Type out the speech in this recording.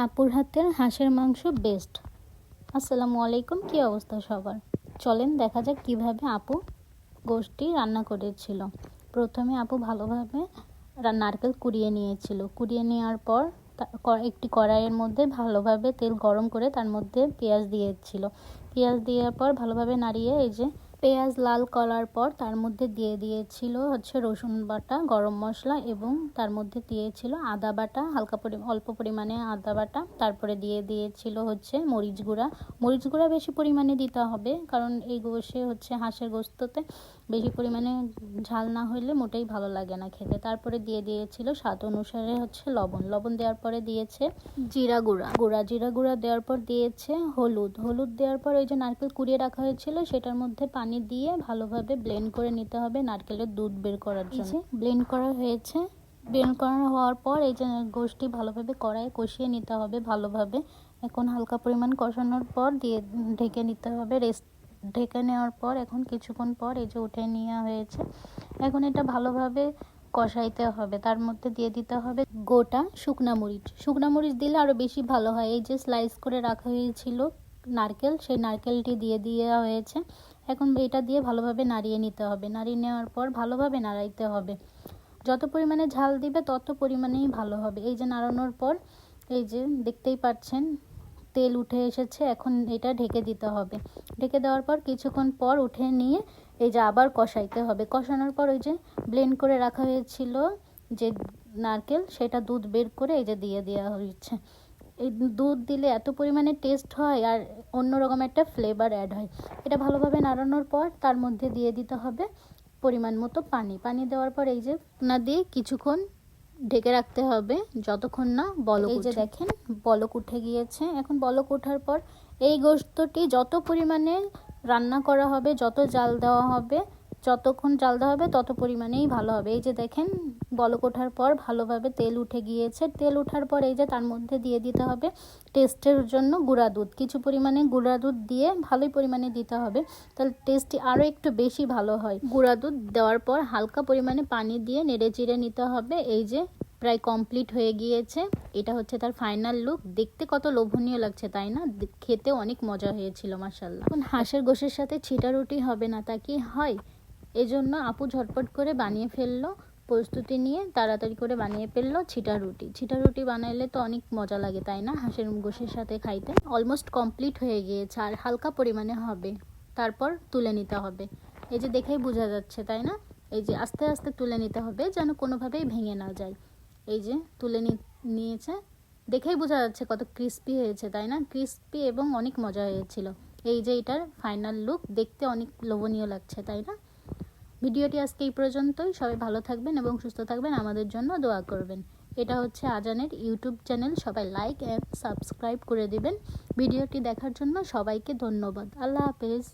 আপুর হাতের হাঁসের মাংস বেস্ট। আসসালামু আলাইকুম, কী অবস্থা সবার? চলেন দেখা যাক কিভাবে আপু গোশটি রান্না করেছিল। প্রথমে আপু ভালোভাবে নারকেল কুড়িয়ে নিয়েছিল। কুড়িয়ে নেওয়ার পর একটি কড়াইয়ের মধ্যে ভালোভাবে তেল গরম করে তার মধ্যে পেঁয়াজ দিয়েছিল। পেঁয়াজ দেওয়ার পর ভালোভাবে নাড়িয়ে এই যে পেঁয়াজ লাল করার পর তার মধ্যে দিয়ে দিয়েছিল রসুন বাটা, গরম মশলা এবং তার মধ্যে দিয়েছিল আদা বাটা, অল্প পরিমাণে আদা বাটা। তারপরে দিয়ে দিয়েছিল মরিচ গুঁড়া। মরিচ গুঁড়া বেশি পরিমাণে দিতে হবে, কারণ এই গোশে হাঁসের গোশততে বেশি পরিমাণে ঝাল না হলে মোটেই ভালো লাগে না খেতে। তারপরে দিয়ে দিয়েছিল স্বাদ অনুসারে লবণ দেওয়ার পরে দিয়েছে জিরা গুঁড়া দেওয়ার পর দিয়েছে হলুদ দেওয়ার পর এই যে নারকেল কুড়িয়ে রাখা হয়েছিল সেটার মধ্যে পানি দিয়ে ভালোভাবে ব্লেন্ড করে নিতে হবে নারকেলের দুধ বের করার জন্য। ব্লেন্ড করা হয়েছে। ব্লেন্ড করা হওয়ার পর এই যে গোশটি ভালোভাবে কড়াইয়ে কষিয়ে নিতে হবে ভালোভাবে। এখন হালকা পরিমাণ কষানোর পর দিয়ে ঢেকে নিতে হবে। ঢেকে নেওয়ার পর এখন কিছুক্ষণ পর এই যে উঠে নেওয়া হয়েছে। এখন এটা ভালোভাবে কষাইতে হবে। তার মধ্যে দিয়ে দিতে হবে গোটা শুকনা মরিচ দিলে আরও বেশি ভালো হয়। এই যে স্লাইস করে রাখা হয়েছিল নারকেল, সেই নারকেলটি দিয়ে দেওয়া হয়েছে। এখন এটা দিয়ে ভালোভাবে নাড়িয়ে নিতে হবে। নাড়িয়ে নেওয়ার পর ভালোভাবে নাড়াইতে হবে। যত পরিমাণে ঝাল দিবে তত পরিমাণেই ভালো হবে। এই যে নাড়ানোর পর এই যে দেখতেই পাচ্ছেন তেল উঠে এসেছে। এখন এটা ঢেকে দিতে হবে। ঢেকে দেওয়ার পর কিছুক্ষণ পর উঠে নিয়ে এই যে আবার কষাইতে হবে। কষানোর পর ওই যে ব্লেন্ড করে রাখা হয়েছিল যে নারকেল, সেটা দুধ বের করে এই যে দিয়ে দেওয়া হয়েছে। এই দুধ দিলে এত পরিমাণে টেস্ট হয় আর অন্যরকম একটা ফ্লেভার অ্যাড হয়। এটা ভালোভাবে নাড়ানোর পর তার মধ্যে দিয়ে দিতে হবে পরিমাণ মতো পানি দেওয়ার পর এই যে না দিয়ে কিছুক্ষণ ঢেকে রাখতে হবে যতক্ষণ না বলক উঠে। এই যে দেখেন বলক উঠে গিয়েছে। এখন বলক ওঠার পর এই গোশতটি যত পরিমাণে রান্না করা হবে, যত জাল দেওয়া হবে, যতক্ষণ জাল দেওয়া হবে তত পরিমাণেই ভালো হবে। এই যে দেখেন বলক ওঠার পর ভালোভাবে তেল উঠে গিয়েছে। তেল ওঠার পর এই যে তার মধ্যে দিয়ে দিতে হবে টেস্টের জন্য গুঁড়া দুধ। কিছু পরিমাণে গুঁড়া দুধ দিয়ে ভালোই পরিমাণে দিতে হবে, তাহলে টেস্টটি আরও একটু বেশি ভালো হয়। গুঁড়া দুধ দেওয়ার পর হালকা পরিমাণে পানি দিয়ে নেড়ে চিড়ে নিতে হবে। এই যে প্রায় কমপ্লিট হয়ে গিয়েছে। এটা তার ফাইনাল লুক। দেখতে কত লোভনীয় লাগছে তাই না? খেতেও অনেক মজা হয়েছিল মাশাআল্লাহ। এখন হাঁসের গোশের সাথে ছিটা রুটি হবে না তা কি হয়? এজন্য আপু ঝটপট করে বানিয়ে ফেললো, প্রস্তুতি নিয়ে তাড়াতাড়ি করে বানিয়ে ফেললো ছিটা রুটি বানাইলে তো অনেক মজা লাগে তাই না হাঁসের গোশের সাথে খাইতে। অলমোস্ট কমপ্লিট হয়ে গিয়েছে, আর হালকা পরিমাণে হবে। তারপর তুলে নিতে হবে। এই যে দেখেই বোঝা যাচ্ছে তাই না? এই যে আস্তে আস্তে তুলে নিতে হবে যেন কোনোভাবেই ভেঙে না যায়। এই যে তুলে নিয়েছে, দেখেই বোঝা যাচ্ছে কত ক্রিস্পি হয়েছে তাই না? ক্রিস্পি এবং অনেক মজা হয়েছিল। এই যে এটার ফাইনাল লুক, দেখতে অনেক লোভনীয় লাগছে তাই না? ভিডিওটি আজকে এই পর্যন্তই। সবাই ভালো থাকবেন এবং সুস্থ থাকবেন, আমাদের জন্য দোয়া করবেন। এটা আজানের ইউটিউব চ্যানেল, সবাই লাইক অ্যান্ড সাবস্ক্রাইব করে দিবেন। ভিডিওটি দেখার জন্য সবাইকে ধন্যবাদ। আল্লাহ হাফেজ।